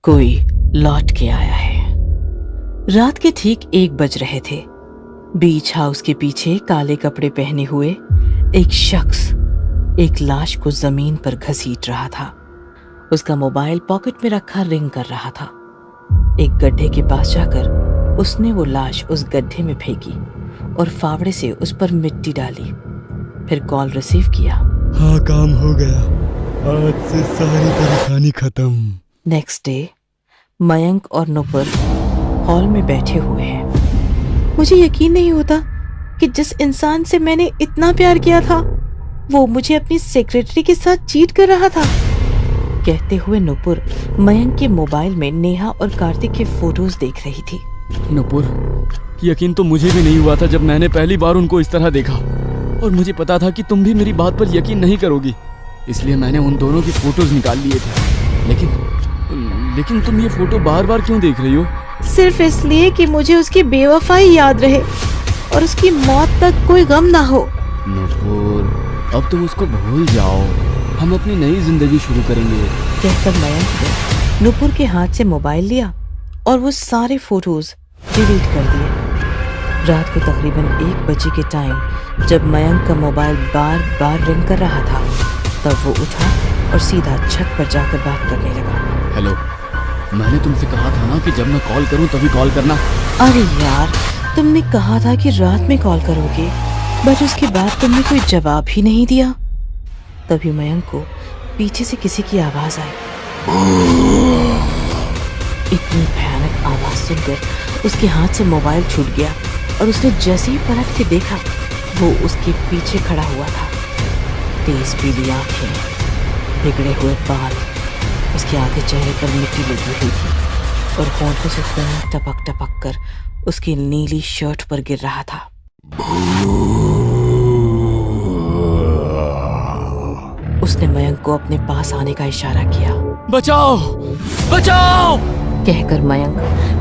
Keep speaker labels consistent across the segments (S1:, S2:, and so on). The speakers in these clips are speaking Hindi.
S1: कोई लौट के आया है। रात के ठीक 1 बज रहे थे। बीच हाउस के पीछे काले कपड़े पहने हुए एक शख्स एक लाश को जमीन पर घसीट रहा था। उसका मोबाइल पॉकेट में रखा रिंग कर रहा था। एक गड्ढे के पास जाकर उसने वो लाश उस गड्ढे में फेंकी और फावड़े से उस पर मिट्टी डाली। फिर कॉल रिसीव किया।
S2: हाँ, काम हो गया। आज से सारी परेशानी खत्म।
S1: नेक्स्ट डे मयंक और नुपुर हॉल में बैठे हुए हैं। मुझे यकीन नहीं होता कि जिस इंसान से मैंने इतना प्यार किया था वो मुझे अपनी सेक्रेटरी के साथ चीट कर रहा था, कहते हुए नुपुर मयंक के मोबाइल में नेहा और कार्तिक के फोटोज देख रही थी।
S2: नुपुर, यकीन तो मुझे भी नहीं हुआ था जब मैंने पहली बार उनको इस तरह देखा, और मुझे पता था कि तुम भी मेरी बात पर यकीन नहीं करोगी, इसलिए मैंने उन दोनों की फोटोज निकाल लिए थे। लेकिन तुम ये फोटो बार बार क्यों देख रही हो?
S1: सिर्फ इसलिए कि मुझे उसकी बेवफाई याद रहे और उसकी मौत तक कोई गम ना हो।
S2: नुपुर, अब तुम उसको भूल जाओ, हम अपनी नई जिंदगी शुरू करेंगे,
S1: कहकर मयंक ने नुपुर के हाथ से मोबाइल लिया और वो सारे फोटोज डिलीट कर दिए। रात को तकरीबन 1 बजे के टाइम जब मयंक का मोबाइल बार बार रिंग कर रहा था, तब वो उठा और सीधा छत पर जाकर बात करने लगा।
S2: हेलो, मैंने तुमसे कहा था ना कि जब मैं कॉल करूं तभी कॉल करना।
S1: अरे यार, तुमने कहा था कि रात में कॉल करोगे, बट उसके बाद तुमने कोई जवाब ही नहीं दिया। तभी मयंक को पीछे से किसी की आवाज आई। इतनी भयानक आवाज सुनकर उसके हाथ से मोबाइल छूट गया और उसने जैसे ही पलट के देखा, वो उसके पीछे खड़ा हुआ था। तेज पीली आंखें, बिगड़े हुए बाल, उसके आगे चेहरे पर मिट्टी लगी हुई थी और होंठों से खून टपक टपक कर उसकी नीली शर्ट पर गिर रहा था। उसने मयंक को अपने पास आने का इशारा किया।
S2: बचाओ, बचाओ!
S1: कहकर मयंक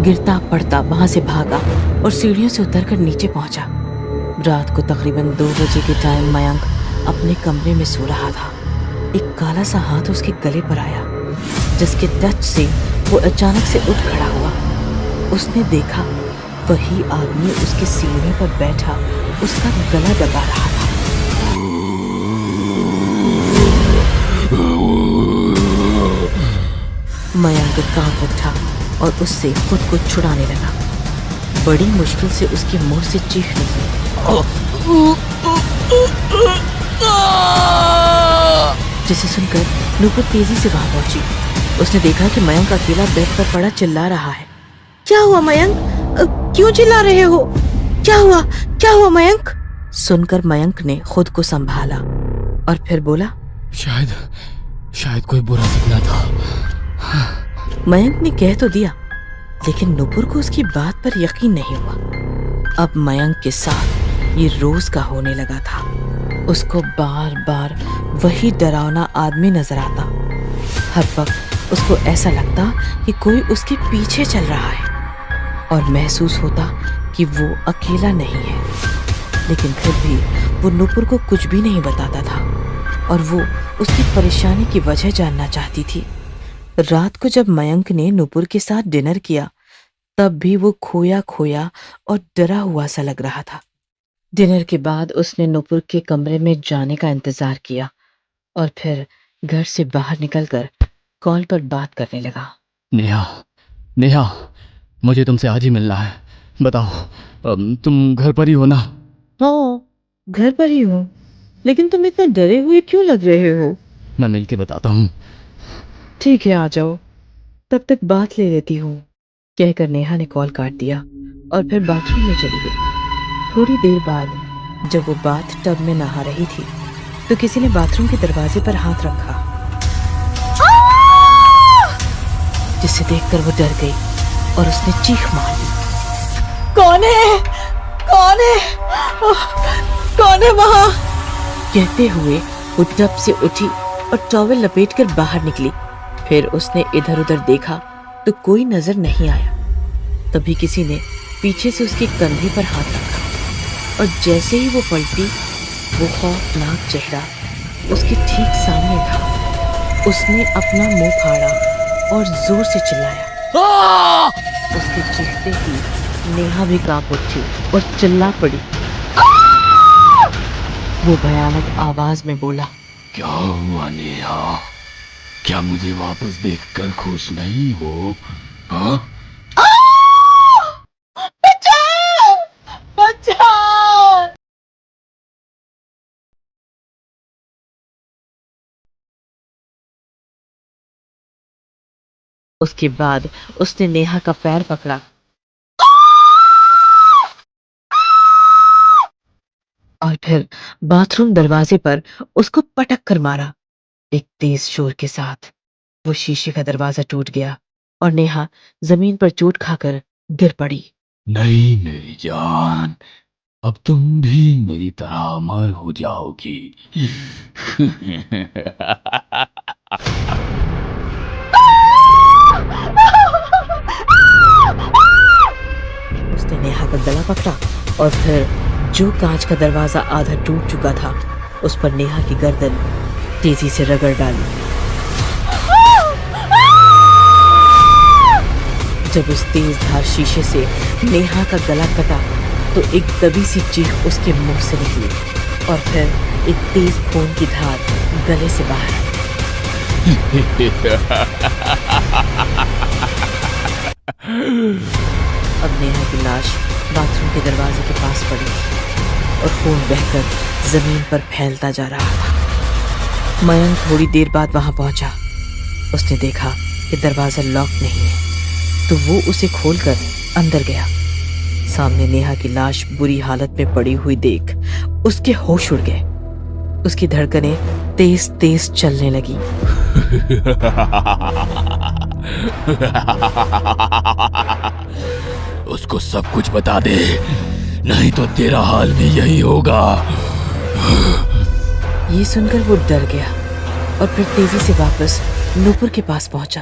S1: गिरता पड़ता वहां से भागा और सीढ़ियों से उतरकर नीचे पहुंचा। रात को तकरीबन 2 बजे के टाइम मयंक अपने कमरे में सो रहा था। एक काला सा हाथ उसके गले पर आया, जिसके टच से वो अचानक से उठ खड़ा हुआ। उसने देखा वही आदमी उसके सीने पर बैठा उसका गला दबा रहा था। मयंक कांप उठा और उससे खुद को छुड़ाने लगा। बड़ी मुश्किल से उसके मुंह से चीख निकली। जिसे सुनकर नुपुर तेजी से वहां पहुंची। उसने देखा कि मयंक अकेला बेड पर पड़ा चिल्ला रहा है। क्या हुआ मयंक? क्यों चिल्ला रहे हो? क्या हुआ? क्या हुआ मयंक? सुनकर मयंक ने खुद को संभाला और फिर बोला,
S2: शायद कोई बुरा सपना था।
S1: मयंक ने कह तो दिया, लेकिन नुपुर को उसकी बात पर यकीन नहीं हुआ। अब मयंक के साथ ये रोज का होने लगा था। उसको बार बार वही डरावना आदमी नजर आता। हर वक्त उसको ऐसा लगता कि कोई उसके पीछे चल रहा है और महसूस होता कि वो अकेला नहीं है। लेकिन फिर भी वो नुपुर को कुछ भी नहीं बताता था और वो उसकी परेशानी की वजह जानना चाहती थी। रात को जब मयंक ने नुपुर के साथ डिनर किया, तब भी वो खोया खोया और डरा हुआ सा लग रहा था। डिनर के बाद उसने नुपुर के कमरे में जाने का इंतजार किया और फिर घर से बाहर निकलकर कॉल पर बात करने लगा।
S2: नेहा, मुझे तुमसे आज ही मिलना है। बताओ, तुम घर पर ही हो ना?
S1: हाँ, घर पर ही हूँ, लेकिन तुम इतना डरे हुए क्यों लग रहे हो?
S2: मैं मिलके बताता हूँ।
S1: ठीक है, आ जाओ, तब तक बात ले लेती हूँ, कहकर नेहा ने कॉल काट दिया और फिर बाथरूम में चली गई। थोड़ी देर बाद जब वो बाथ टब में नहा रही थी, तो किसी ने बाथरूम के दरवाजे पर हाथ रखा, जिसे देखकर वो डर गई और उसने चीख मार दी। कौन है? कौन है? कौन है वहां? कहते हुए वो टब से उठी और टॉवेल लपेटकर बाहर निकली। फिर उसने इधर उधर देखा तो कोई नजर नहीं आया। तभी किसी ने पीछे से उसके कंधे पर हाथ रखा और जैसे ही वो पलटी, वो खौफनाक चेहरा उसके ठीक सामने था। उसने अपना मुंह फाड़ा और जोर से चिल्लाया। उसके चीखते ही नेहा भी कांप उठी और चिल्ला पड़ी। वो भयानक आवाज में बोला,
S2: क्या हुआ नेहा? क्या मुझे वापस देखकर खुश नहीं हो? हाँ?
S1: बचाओ! बचाओ! उसके बाद उसने नेहा का पैर पकड़ा और फिर बाथरूम दरवाजे पर उसको पटक कर मारा। एक तेज शोर के साथ वो शीशे का दरवाजा टूट गया और नेहा जमीन पर चोट खाकर गिर पड़ी।
S2: नहीं मेरी जान, अब तुम भी मेरी तरह अमर हो जाओगी।
S1: उसने नेहा का गला पकड़ा और फिर जो कांच का दरवाजा आधा टूट चुका था उस पर नेहा की गर्दन तेजी से रगड़ डाली। जब उस तेज धार शीशे से नेहा का गला कटा तो एक दबी सी चीख उसके मुंह से निकली और फिर एक तेज खून की धार गले से बाहर आई। अब नेहा की लाश बाथरूम के दरवाजे के पास पड़ी और खून बहकर जमीन पर फैलता जा रहा था। मयंक थोड़ी देर बाद वहां पहुंचा। उसने देखा कि दरवाजा लॉक नहीं है तो वो उसे खोलकर अंदर गया। सामने नेहा की लाश बुरी हालत में पड़ी हुई देख उसके होश उड़ गए। उसकी धड़कनें तेज तेज चलने लगी।
S2: उसको सब कुछ बता दे, नहीं तो तेरा हाल भी यही होगा।
S1: ये सुनकर वो डर गया और फिर तेजी से वापस नूपुर के पास पहुंचा।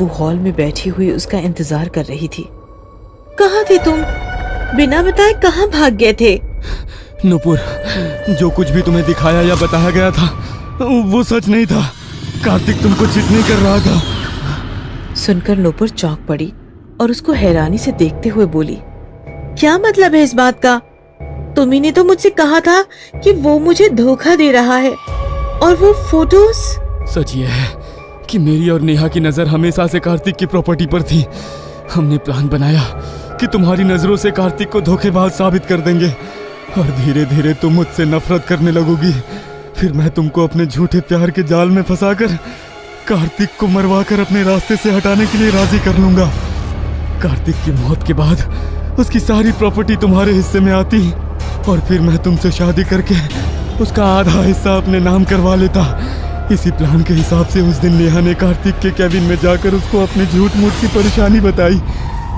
S1: वो हॉल में बैठी हुई उसका इंतजार कर रही थी। कहाँ थे तुम? बिना बताए कहाँ भाग गए थे?
S2: नूपुर, जो कुछ भी तुम्हें दिखाया या बताया गया था वो सच नहीं था। कार्तिक तुमको चीट नहीं कर रहा था।
S1: सुनकर नूपुर चौंक पड़ी और उसको हैरानी से देखते हुए बोली, क्या मतलब है इस बात का? तुम्ही ने तो मुझसे कहा था कि वो मुझे धोखा दे रहा है। और वो फोटोज?
S2: सच ये है कि मेरी और नेहा की नजर हमेशा से कार्तिक की प्रॉपर्टी पर थी। हमने प्लान बनाया कि तुम्हारी नजरों से कार्तिक को धोखेबाज साबित कर देंगे और धीरे धीरे तुम मुझसे नफरत करने लगोगी। फिर मैं तुमको अपने झूठे प्यार के जाल में फंसाकर कार्तिक को मरवाकर अपने रास्ते से हटाने के लिए राजी कर लूंगा। कार्तिक की मौत के बाद उसकी सारी प्रॉपर्टी तुम्हारे हिस्से में आती और फिर मैं तुमसे शादी करके उसका आधा हिस्सा अपने नाम करवा लेता। इसी प्लान के हिसाब से उस दिन नेहा ने कार्तिक के केबिन में जाकर उसको अपने झूठ मूठ की परेशानी बताई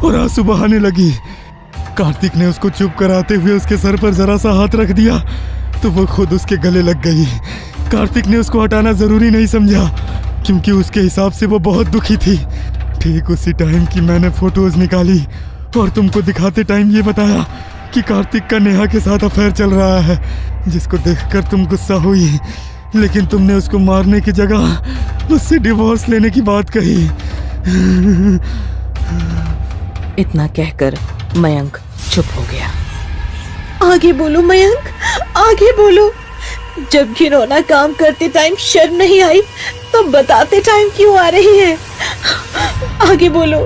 S2: और आंसू बहाने लगी। कार्तिक ने उसको चुप कराते हुए उसके सर पर जरा सा हाथ रख दिया तो वो खुद उसके गले लग गई। कार्तिक ने उसको हटाना जरूरी नहीं समझा क्योंकि उसके हिसाब से वो बहुत दुखी थी। ठीक उसी टाइम की मैंने फोटोज निकाली और तुमको दिखाते टाइम ये बताया कि कार्तिक का नेहा के साथ अफेयर चल रहा है, जिसको देखकर तुम गुस्सा हुई, लेकिन तुमने उसको मारने की जगह उससे डिवोर्स लेने की बात कही।
S1: इतना कहकर मयंक चुप हो गया। आगे बोलो मयंक, आगे बोलो। जब घिनौना काम करते टाइम शर्म नहीं आई तो बताते टाइम क्यों आ रही है? आगे बोलो।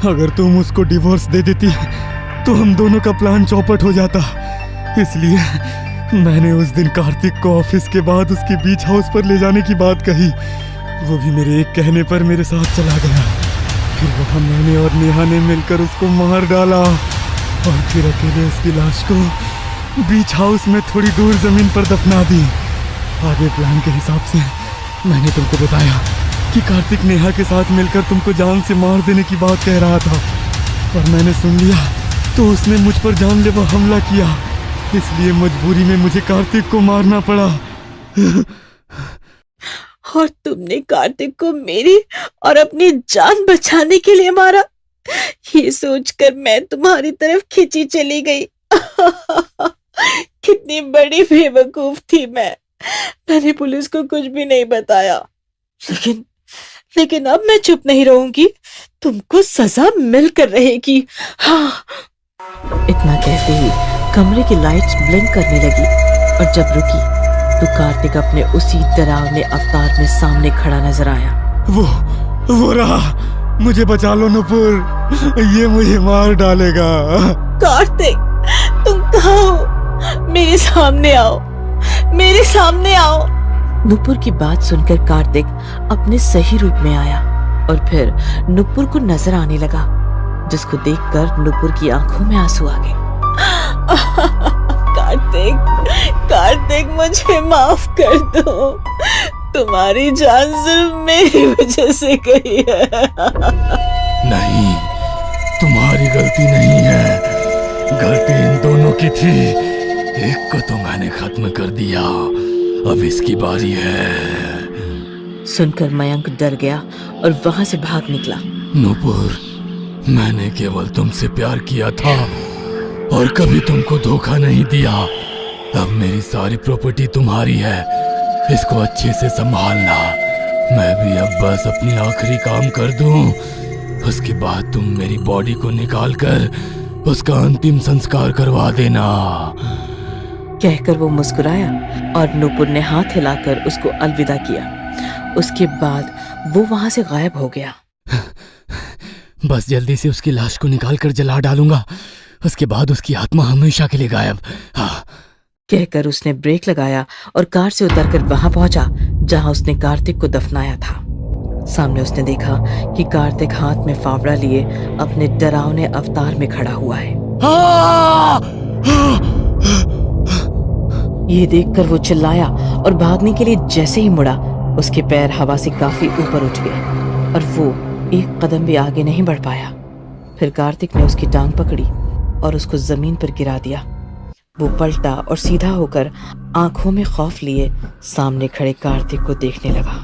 S2: अगर तुम उसको डिवोर्स दे देती तो हम दोनों का प्लान चौपट हो जाता। इसलिए मैंने उस दिन कार्तिक को ऑफिस के बाद उसके बीच हाउस पर ले जाने की बात कही। वो भी मेरे एक कहने पर मेरे साथ चला गया। फिर वहाँ मैंने और नेहा ने मिलकर उसको मार डाला और फिर अकेले उसकी लाश को बीच हाउस में थोड़ी दूर जमीन पर दफना दी। आगे प्लान के हिसाब से मैंने तुमको बताया कि कार्तिक नेहा के साथ मिलकर तुमको जान से मार देने की बात कह रहा था और मैंने सुन लिया तो उसने मुझ पर जानलेवा हमला किया। इसलिए मजबूरी में मुझे कार्तिक को मारना पड़ा।
S1: और तुमने कार्तिक को मेरी और अपनी जान बचाने के लिए मारा। ये सोचकर मैं तुम्हारी तरफ खिंची चली गई। कितनी बड़ी बेवकूफ थी मैं। मैंने पुलिस को कुछ भी नहीं बताया, लेकिन लेकिन अब मैं चुप नहीं रहूंगी। तुमको सजा मिलकर रहेगी। हाँ। इतना कहते ही कमरे की लाइट्स ब्लिंक करने लगी और जब रुकी तो कार्तिक अपने उसी डरावने अवतार में सामने खड़ा नजर आया।
S3: वो रहा, मुझे बचा लो नुपुर, ये मुझे मार डालेगा।
S1: कार्तिक, तुम कहाँ हो? मेरे सामने आओ, मेरे सामने आओ। नुपुर की बात सुनकर कार्तिक अपने सही रूप में आया और फिर नुपुर को नजर आने लगा, जिसको देखकर नुपुर की आंखों में आंसू आ गए। कार्तिक, मुझे माफ कर दो। तुम्हारी जान सिर्फ मेरी वजह से गई है।
S3: नहीं, तुम्हारी गलती नहीं है, गलती इन दोनों की थी। एक को तो मैंने खत्म कर दिया, अब इसकी बारी है।
S1: सुनकर मयंक डर गया और वहां से भाग निकला।
S3: नूपुर, मैंने केवल तुमसे प्यार किया था और कभी तुमको धोखा नहीं दिया। अब मेरी सारी प्रॉपर्टी तुम्हारी है, इसको अच्छे से संभालना। मैं भी अब बस अपनी आखिरी काम कर दूं, उसके बाद तुम मेरी बॉडी को निकाल कर उसका अंतिम संस्कार करवा देना।
S1: कहकर वो मुस्कुराया और नुपुर ने हाथ हिलाकर उसको अलविदा किया। उसके बाद वो वहां से गायब हो गया।
S2: बस जल्दी से उसकी लाश को निकाल कर जला डालूंगा, उसके बाद उसकी आत्मा हमेशा के लिए गायब। हाँ।
S1: कहकर उसने ब्रेक लगाया और कार से उतरकर वहां पहुंचा जहां उसने कार्तिक को दफनाया था। सामने उसने देखा कि कार्तिक हाथ में फावड़ा लिए अपने डरावने अवतार में खड़ा हुआ है। ये देखकर वो चिल्लाया और भागने के लिए जैसे ही मुड़ा, उसके पैर हवा से काफी ऊपर उठ गए और वो एक कदम भी आगे नहीं बढ़ पाया। फिर कार्तिक ने उसकी टांग पकड़ी और उसको जमीन पर गिरा दिया। वो पलटा और सीधा होकर आंखों में खौफ लिए सामने खड़े कार्तिक को देखने लगा।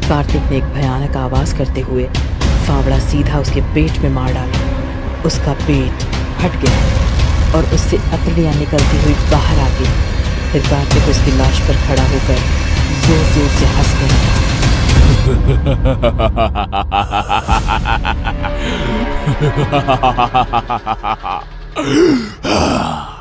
S1: कार्तिक ने एक भयानक आवाज करते हुए फावड़ा सीधा उसके पेट में मार डाला। उसका पेट फट गया और उससे अतलियां निकलती हुई बाहर आ गई। फिर कार्तिक उसकी लाश पर खड़ा होकर जोर जोर से हंसने लगा।
S3: Ha